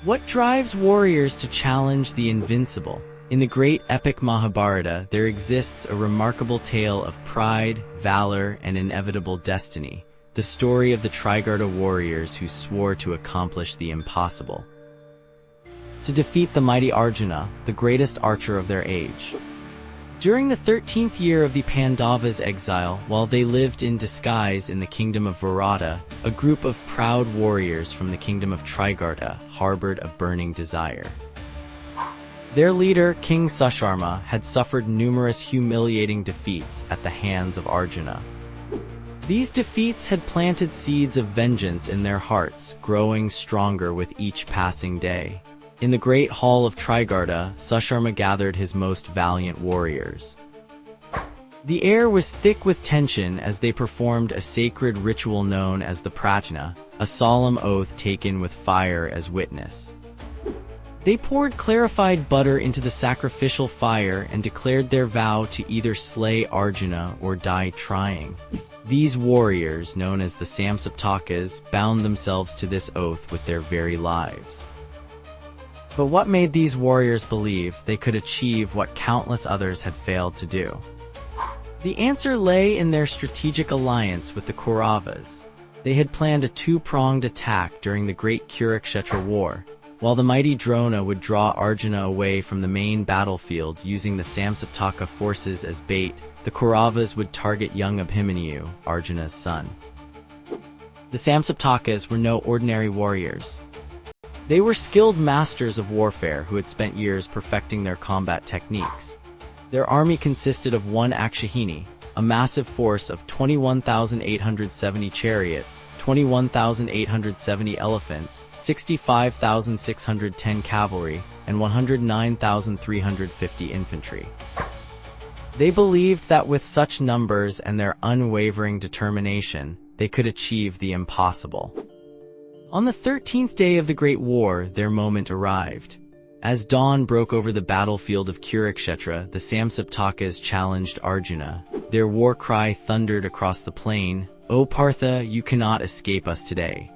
What drives warriors to challenge the invincible? In the great epic Mahabharata, there exists a remarkable tale of pride, valor, and inevitable destiny, the story of the Trigarta warriors who swore to accomplish the impossible. To defeat the mighty Arjuna, the greatest archer of their age. During the 13th year of the Pandavas' exile, while they lived in disguise in the kingdom of Virata, a group of proud warriors from the kingdom of Trigarta harbored a burning desire. Their leader, King Susharma, had suffered numerous humiliating defeats at the hands of Arjuna. These defeats had planted seeds of vengeance in their hearts, growing stronger with each passing day. In the great hall of Trigarta, Susharma gathered his most valiant warriors. The air was thick with tension as they performed a sacred ritual known as the Pratna, a solemn oath taken with fire as witness. They poured clarified butter into the sacrificial fire and declared their vow to either slay Arjuna or die trying. These warriors, known as the Samsaptakas, bound themselves to this oath with their very lives. But what made these warriors believe they could achieve what countless others had failed to do? The answer lay in their strategic alliance with the Kauravas. They had planned a two-pronged attack during the Great Kurukshetra War. While the mighty Drona would draw Arjuna away from the main battlefield using the Samsaptaka forces as bait, the Kauravas would target young Abhimanyu, Arjuna's son. The Samsaptakas were no ordinary warriors. They were skilled masters of warfare who had spent years perfecting their combat techniques. Their army consisted of one Akshahini, a massive force of 21,870 chariots, 21,870 elephants, 65,610 cavalry, and 109,350 infantry. They believed that with such numbers and their unwavering determination, they could achieve the impossible. On the 13th day of the Great War, their moment arrived. As dawn broke over the battlefield of Kurukshetra, the Samsaptakas challenged Arjuna. Their war cry thundered across the plain, "O Partha, you cannot escape us today.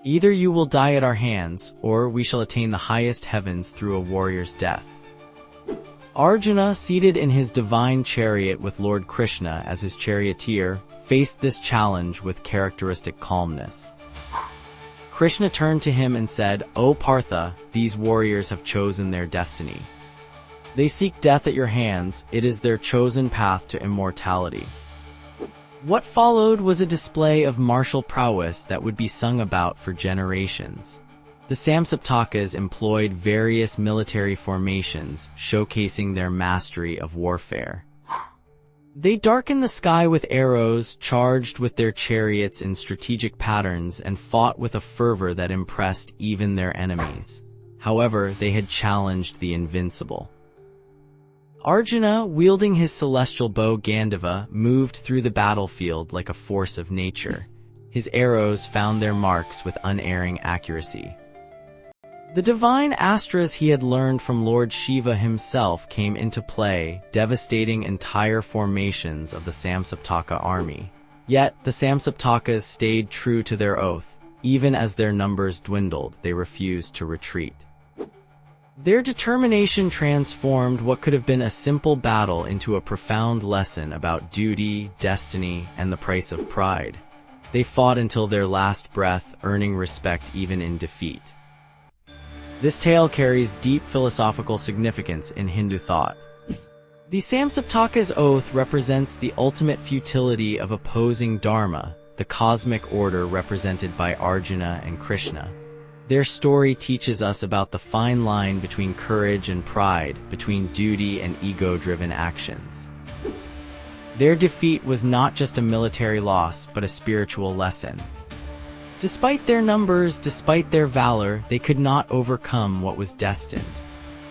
Either you will die at our hands, or we shall attain the highest heavens through a warrior's death." Arjuna, seated in his divine chariot with Lord Krishna as his charioteer, faced this challenge with characteristic calmness. Krishna turned to him and said, "O Partha, these warriors have chosen their destiny. They seek death at your hands, it is their chosen path to immortality." What followed was a display of martial prowess that would be sung about for generations. The Samsaptakas employed various military formations, showcasing their mastery of warfare. They darkened the sky with arrows, charged with their chariots in strategic patterns, and fought with a fervor that impressed even their enemies. However, they had challenged the invincible. Arjuna, wielding his celestial bow Gandhava, moved through the battlefield like a force of nature. His arrows found their marks with unerring accuracy. The divine astras he had learned from Lord Shiva himself came into play, devastating entire formations of the Samsaptaka army. Yet, the Samsaptakas stayed true to their oath. Even as their numbers dwindled, they refused to retreat. Their determination transformed what could have been a simple battle into a profound lesson about duty, destiny, and the price of pride. They fought until their last breath, earning respect even in defeat. This tale carries deep philosophical significance in Hindu thought. The Samsaptaka's oath represents the ultimate futility of opposing Dharma, the cosmic order represented by Arjuna and Krishna. Their story teaches us about the fine line between courage and pride, between duty and ego-driven actions. Their defeat was not just a military loss, but a spiritual lesson. Despite their numbers, despite their valor, they could not overcome what was destined.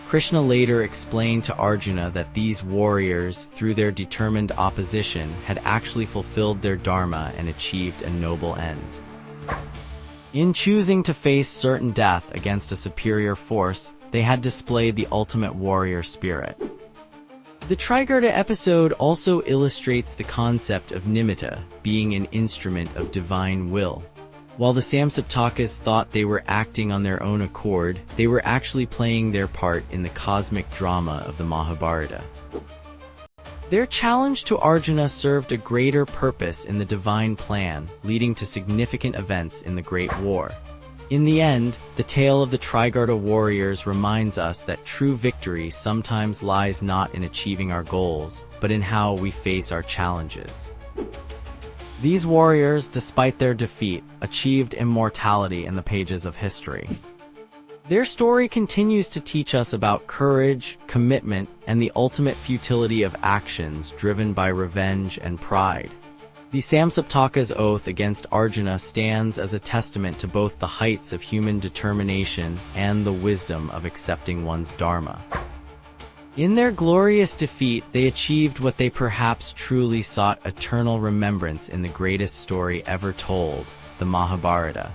Krishna later explained to Arjuna that these warriors, through their determined opposition, had actually fulfilled their dharma and achieved a noble end. In choosing to face certain death against a superior force, they had displayed the ultimate warrior spirit. The Trigarta episode also illustrates the concept of nimitta, being an instrument of divine will. While the Samsaptakas thought they were acting on their own accord, they were actually playing their part in the cosmic drama of the Mahabharata. Their challenge to Arjuna served a greater purpose in the divine plan, leading to significant events in the Great War. In the end, the tale of the Trigarta warriors reminds us that true victory sometimes lies not in achieving our goals, but in how we face our challenges. These warriors, despite their defeat, achieved immortality in the pages of history. Their story continues to teach us about courage, commitment, and the ultimate futility of actions driven by revenge and pride. The Samsaptaka's oath against Arjuna stands as a testament to both the heights of human determination and the wisdom of accepting one's dharma. In their glorious defeat, they achieved what they perhaps truly sought: eternal remembrance in the greatest story ever told, the Mahabharata.